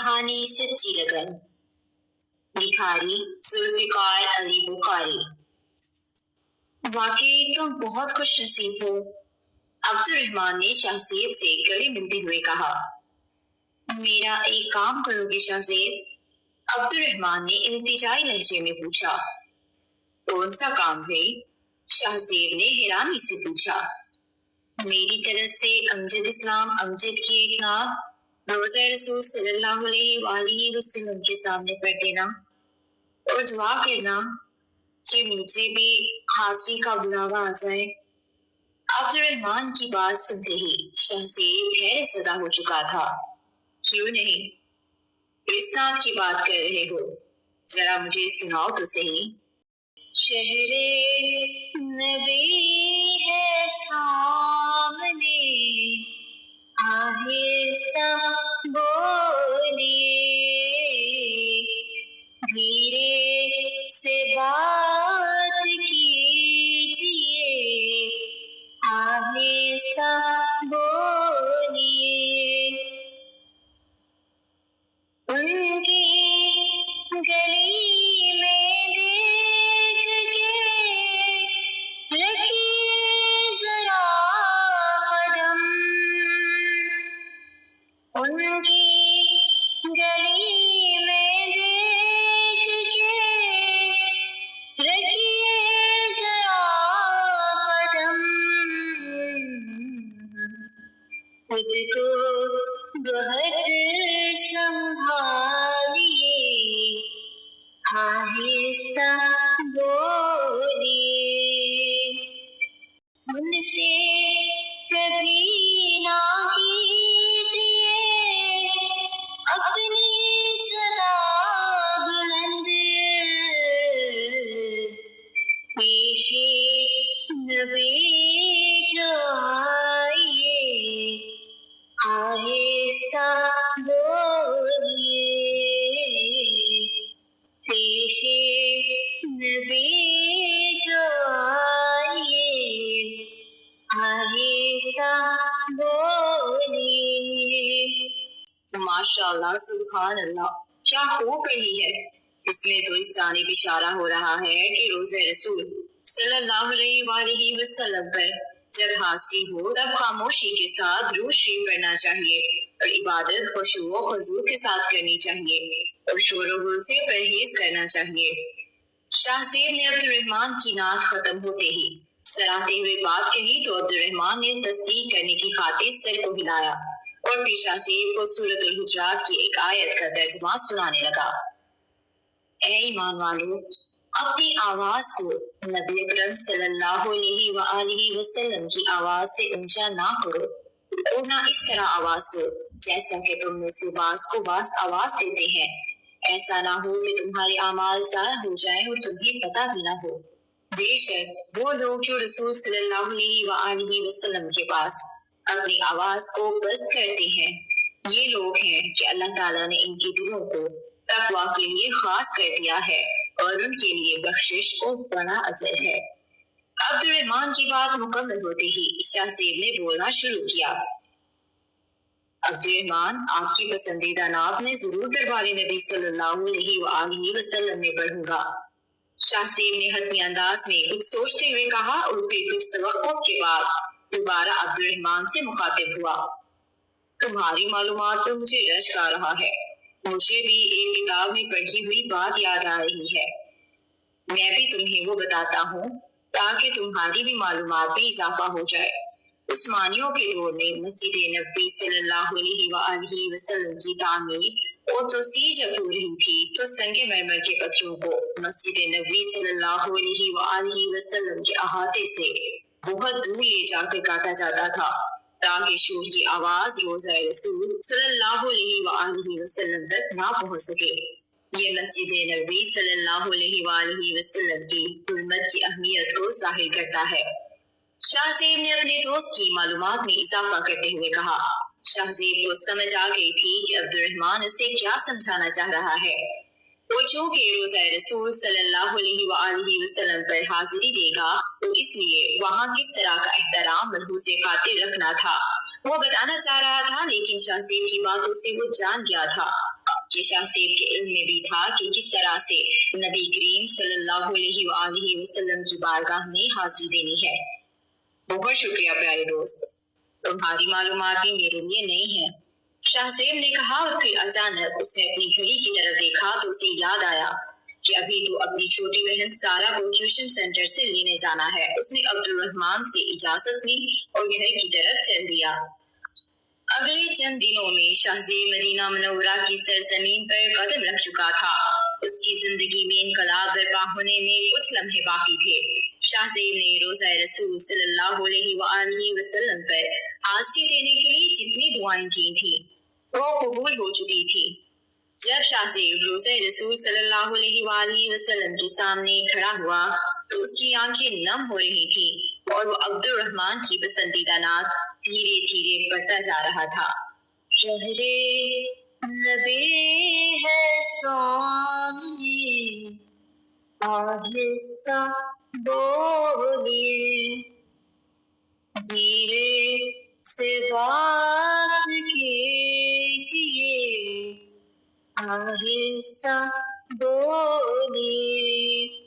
कहानी सच्ची लगन। लिखारी जुल्फिकार अली बुखारी। वाकई तुम बहुत खुश नसीब हो, अब्दुर्रहमान ने शाहज़ेब से गले मिलते हुए कहा। मेरा एक काम करोगे शाहज़ेब? अब्दुर्रहमान ने इल्तिजाई लहजे में पूछा। कौन सा काम है? शाहज़ेब ने हैरानी से पूछा। मेरी तरफ से अमजद इस्लाम अमजद की एक नात रोज़ा रसूल सल्लल्लाहु अलैहि वसल्लम के सामने पढ़ देना और दुआ करना कि मुझे भी हाजिरी का बुलावा आ जाए। अब्दुर्रहमान की बात सुनते ही शाहज़ेब हैरत ज़दा हो चुका था। क्यों नहीं, किस नात की बात कर रहे हो? जरा मुझे सुनाओ तो सही। शहरे नबी है सामने, आहिस्ता बोलिए, धीरे से बात कीजिए, आहिस्ता बोलिए। उनकी गली में देख के रखिए जरा कदम, उनकी गली में देख के रखिए जरा कदम, खुद को बहुत संभालिए, आहिस्ता बोलिए। उनसे कभी ना कीजिए अपनी सदा बुलंद, पेशे नबी जो आइए, आहिस्ता बोलिए, पेशे नबी जो आइए, आहिस्ता बोलिए। माशाअल्लाह, सुभान अल्लाह, क्या हो गई है। इसमें तो इस जानिब इशारा हो रहा है कि रोज़े रसूल सल्लल्लाहु अलैहि वसल्लम पर जब हाजिरी हो तब खामोशी के साथ दुरूद शरीफ पढ़ना चाहिए और इबादत खुशू व खुजू के साथ करनी चाहिए और शोर व गुल से परहेज करना चाहिए। शाहज़ेब ने अब्दुर्रहमान की नात खत्म होते ही सराहते हुए बात कही तो अब्दुर्रहमान ने तस्दीक करने की खातिर सर को हिलाया और फिर शाहज़ेब को सूरतुल हुजरात की एक आयत का तर्जुमा सुनाने लगा। ऐ ईमान वालों, अपनी आवाज को नबी अकरम सल्लल्लाहु अलैहि वसल्लम की आवाज से ऊंचा ना करो और ना इस तरह आवाज दो जैसा कि तुम में से बाज को बाज आवाज देते हैं। ऐसा ना हो कि तुम्हारे अमाल ज़ाया हो जाए और तुम्हें पता भी ना हो। बेशक वो लोग जो रसूल सल्लल्लाहु अलैहि वसल्लम के पास अपनी आवाज को बुलंद करते हैं, ये लोग हैं कि अल्लाह ताला ने इनके दिलों को तकवा के लिए खास कर दिया है और उनके लिए बख्शिश और बड़ा अजर है। अब्दुर्रहमान की बात मुकम्मल होते ही शाहज़ेब ने बोलना शुरू किया। अब्दुर्रहमान, आपकी पसंदीदा नात में जरूर दरबारे नबी सल्लल्लाहु अलैहि वसल्लम में पढ़ूंगा। शाहज़ेब ने हतमी अंदाज में कुछ सोचते हुए कहा और फिर कुछ तवक्कुफ के बाद दोबारा अब्दुर्रहमान से मुखातिब हुआ। तुम्हारी मालूमात तो मुझे रश्क आ रहा है। मुझे भी एक किताब में पढ़ी हुई बात याद आ रही है। मैं भी तुम्हें वो बताता हूँ ताकि तुम्हारी भी मालूमात में इजाफा हो जाए। उस्मानियों के दौर में मस्जिद नबी सल्लल्लाहु अलैहि वसल्लम की तामीर और तोसीर जब हो रही थी तो संगे मरमर के पत्थरों को मस्जिद नबी सल्लल्लाहु अलैहि वसल्लम के अहाते से बहुत दूर ले जाकर काटा जाता था ताकि शोर की आवाज रोज़ा रसूल सल्लल्लाहु अलैहि वसल्लम तक ना पहुंच सके। ये मस्जिद नबी सल्लल्लाहु अलैहि वसल्लम की हुर्मत की अहमियत को जाहिर करता है। शाहज़ेब ने अपने दोस्त की मालूमात में इजाफा करते हुए कहा। शाहज़ेब को समझ आ गई थी कि अब्दुर्रहमान उसे क्या समझाना चाह रहा है। वो चूंकि रोज़ा रसूल सल्लल्लाहु अलैहि वसल्लम पर हाजिरी देगा तो इसलिए वहाँ किस तरह का एहतराम मलहूज़े खातिर रखना था वो बताना चाह रहा था, लेकिन शाहज़ेब की बातों से वो जान गया था کہ شاہ زیب کے علم میں بھی تھا کہ کس طرح سے نبی کریم صلی اللہ علیہ وآلہ وسلم کی بارگاہ میں حاضری دینی ہے۔ بہت شکریہ پیارے دوست، تمہاری معلومات بھی میرے لیے نئی ہیں۔ شاہ زیب نے کہا اور پھر اچانک اس نے اپنی گھڑی کی طرف دیکھا تو اسے یاد آیا کہ ابھی تو اپنی چھوٹی بہن سارا کو ٹیوشن سینٹر سے لینے جانا ہے۔ اس نے عبد الرحمن سے اجازت لی اور گھر کی طرف چل دیا۔ اگلے چند دنوں میں شاہ زیب مدینہ منورہ کی سرزمین پر قدم رکھ چکا تھا۔ اس کی زندگی میں انقلاب برپا ہونے میں کچھ لمحے باقی تھے۔ شاہ زیب نے روزہ رسول صلی اللہ علیہ وآلہ وسلم پر حاضری دینے کے لیے جتنی دعائیں کی تھیں وہ قبول ہو چکی تھی۔ جب شاہ زیب روزہ رسول صلی اللہ علیہ وآلہ وسلم کے سامنے کھڑا ہوا تو اس کی آنکھیں نم ہو رہی تھیں اور وہ عبد الرحمن کی پسندیدہ نعت دھیرے دھیرے پڑھتا جا رہا تھا۔ شہرے نبی ہے سامنے آہستہ بولیے، دھیرے سے بات کیجیے، آہستہ بولیے،